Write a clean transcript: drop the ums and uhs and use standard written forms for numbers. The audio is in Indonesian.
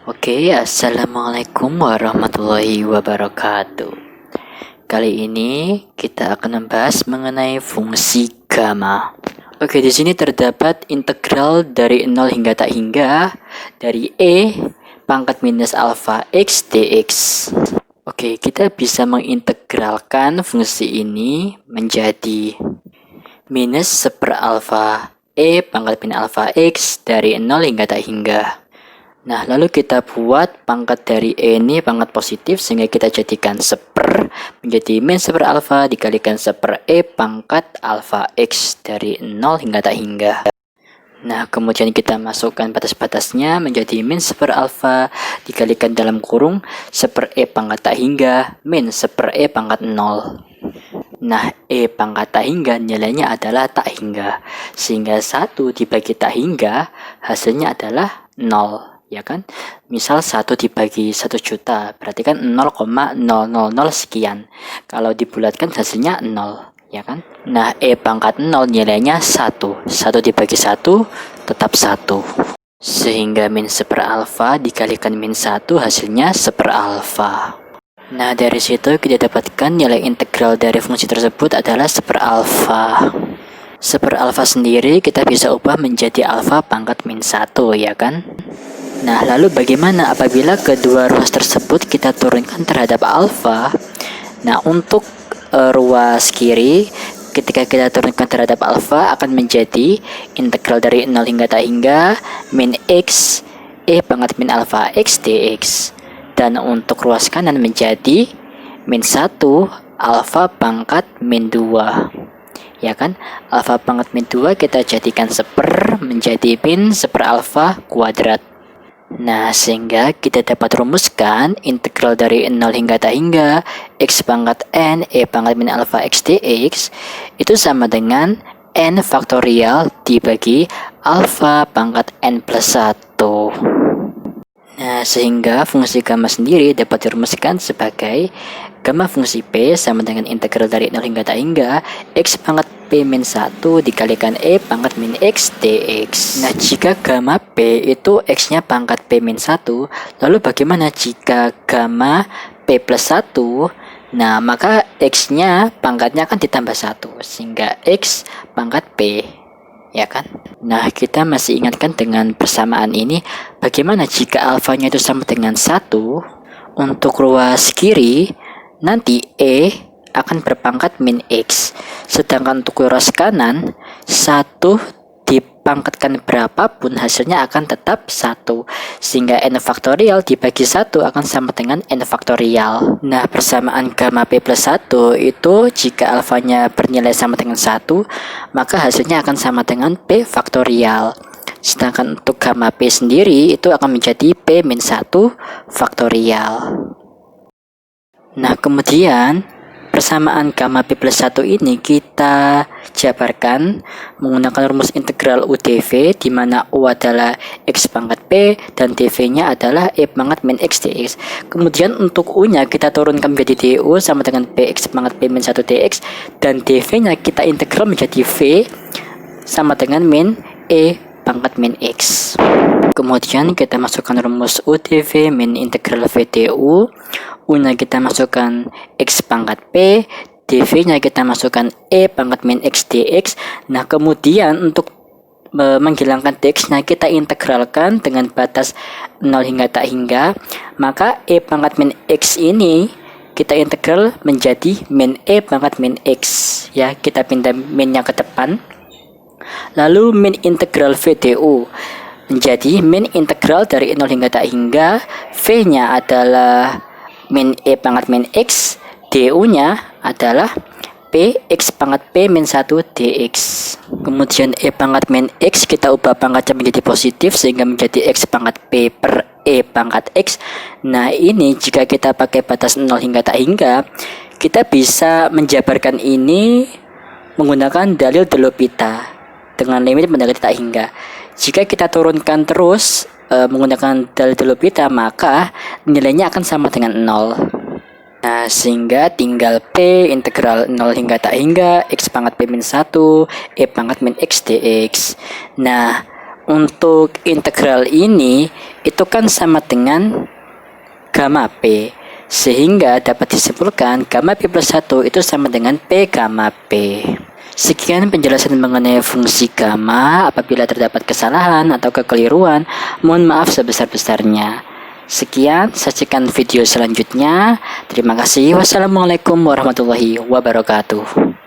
Oke, assalamualaikum warahmatullahi wabarakatuh. Kali ini kita akan membahas mengenai fungsi gamma. Oke, di sini terdapat integral dari 0 hingga tak hingga dari e pangkat minus alfa x dx. Oke, kita bisa mengintegralkan fungsi ini menjadi minus 1/, alfa e pangkat min alfa x dari 0 hingga tak hingga. Nah, lalu kita buat pangkat dari E ini pangkat positif sehingga kita jadikan 1/, menjadi min 1/, alfa dikalikan 1/, E pangkat alfa X dari 0 hingga tak hingga. Nah, kemudian kita masukkan batas-batasnya menjadi min 1/, alfa dikalikan dalam kurung 1/, E pangkat tak hingga min 1/, E pangkat 0. Nah, E pangkat tak hingga nilainya adalah tak hingga, sehingga 1 dibagi tak hingga hasilnya adalah 0. Ya kan, misal 1 dibagi 1 juta berarti kan 0,000 sekian. Kalau dibulatkan hasilnya 0, ya kan. Nah, E pangkat 0 nilainya 1 dibagi 1 tetap 1, sehingga min 1/, alfa dikalikan min 1 hasilnya 1/, alfa. Nah, dari situ kita dapatkan nilai integral dari fungsi tersebut adalah 1/, alfa. 1/, alfa sendiri kita bisa ubah menjadi alfa pangkat min 1, ya kan. Nah, lalu bagaimana apabila kedua ruas tersebut kita turunkan terhadap alfa? Nah, untuk ruas kiri, ketika kita turunkan terhadap alfa akan menjadi integral dari 0 hingga tak hingga min x e pangkat min alfa x dx. Dan untuk ruas kanan menjadi min 1 alfa pangkat min 2. Ya kan, alfa pangkat min 2 kita jadikan 1/, menjadi min 1/, alfa kuadrat. Nah, sehingga kita dapat rumuskan integral dari 0 hingga tak hingga x pangkat n e pangkat min alfa x dx itu sama dengan n faktorial dibagi alfa pangkat n plus 1. Nah, sehingga fungsi gamma sendiri dapat dirumuskan sebagai gamma fungsi P sama dengan integral dari 0 hingga tak hingga x pangkat P min 1 dikalikan E pangkat min X dx. Nah, jika gamma P itu X-nya pangkat P min 1, lalu bagaimana jika gamma P plus 1? Nah, maka X-nya pangkatnya akan ditambah 1, sehingga X pangkat P. Ya kan? Nah, kita masih ingatkan dengan persamaan ini, bagaimana jika alfanya itu sama dengan 1? Untuk ruas kiri, nanti E akan berpangkat min X. Sedangkan untuk ruas kanan, 1 dipangkatkan berapapun hasilnya akan tetap 1. Sehingga n faktorial dibagi 1 akan sama dengan n faktorial. Nah, persamaan gamma P plus 1 itu jika alfanya bernilai sama dengan 1, maka hasilnya akan sama dengan P faktorial. Sedangkan untuk gamma P sendiri itu akan menjadi P min 1 faktorial. Nah, kemudian persamaan gamma P plus 1 ini kita jabarkan menggunakan rumus integral UdV, di mana U adalah X pangkat P dan dV-nya adalah E pangkat min X dx. Kemudian untuk U-nya kita turunkan menjadi dU sama dengan Px pangkat P min 1 dx, dan dV-nya kita integral menjadi V sama dengan min E pangkat min X. Kemudian kita masukkan rumus UdV min integral V dU. U-nya kita masukkan X pangkat P, dV-nya kita masukkan E pangkat min X dx. Nah, kemudian untuk menghilangkan dx-nya kita integralkan dengan batas 0 hingga tak hingga, maka E pangkat min X ini kita integral menjadi min E pangkat min X. Ya, kita pindah min-nya ke depan. Lalu min integral V dU menjadi min integral dari 0 hingga tak hingga, V-nya adalah min E pangkat min X, dU-nya adalah P X pangkat P min 1 dx. Kemudian E pangkat min X kita ubah pangkatnya menjadi positif sehingga menjadi X pangkat P per E pangkat X. Nah, ini jika kita pakai batas 0 hingga tak hingga, kita bisa menjabarkan ini menggunakan dalil de L'Hopital dengan limit mendekati tak hingga. Jika kita turunkan terus menggunakan dalil de L'Hopital, maka nilainya akan sama dengan 0. Nah, sehingga tinggal P integral 0 hingga tak hingga X pangkat P min 1 E pangkat min X dx. Nah, untuk integral ini itu kan sama dengan gamma P, sehingga dapat disimpulkan gamma P plus 1 itu sama dengan P gamma P. Sekian penjelasan mengenai fungsi gamma. Apabila terdapat kesalahan atau kekeliruan, mohon maaf sebesar-besarnya. Sekian, saksikan video selanjutnya. Terima kasih. Wassalamualaikum warahmatullahi wabarakatuh.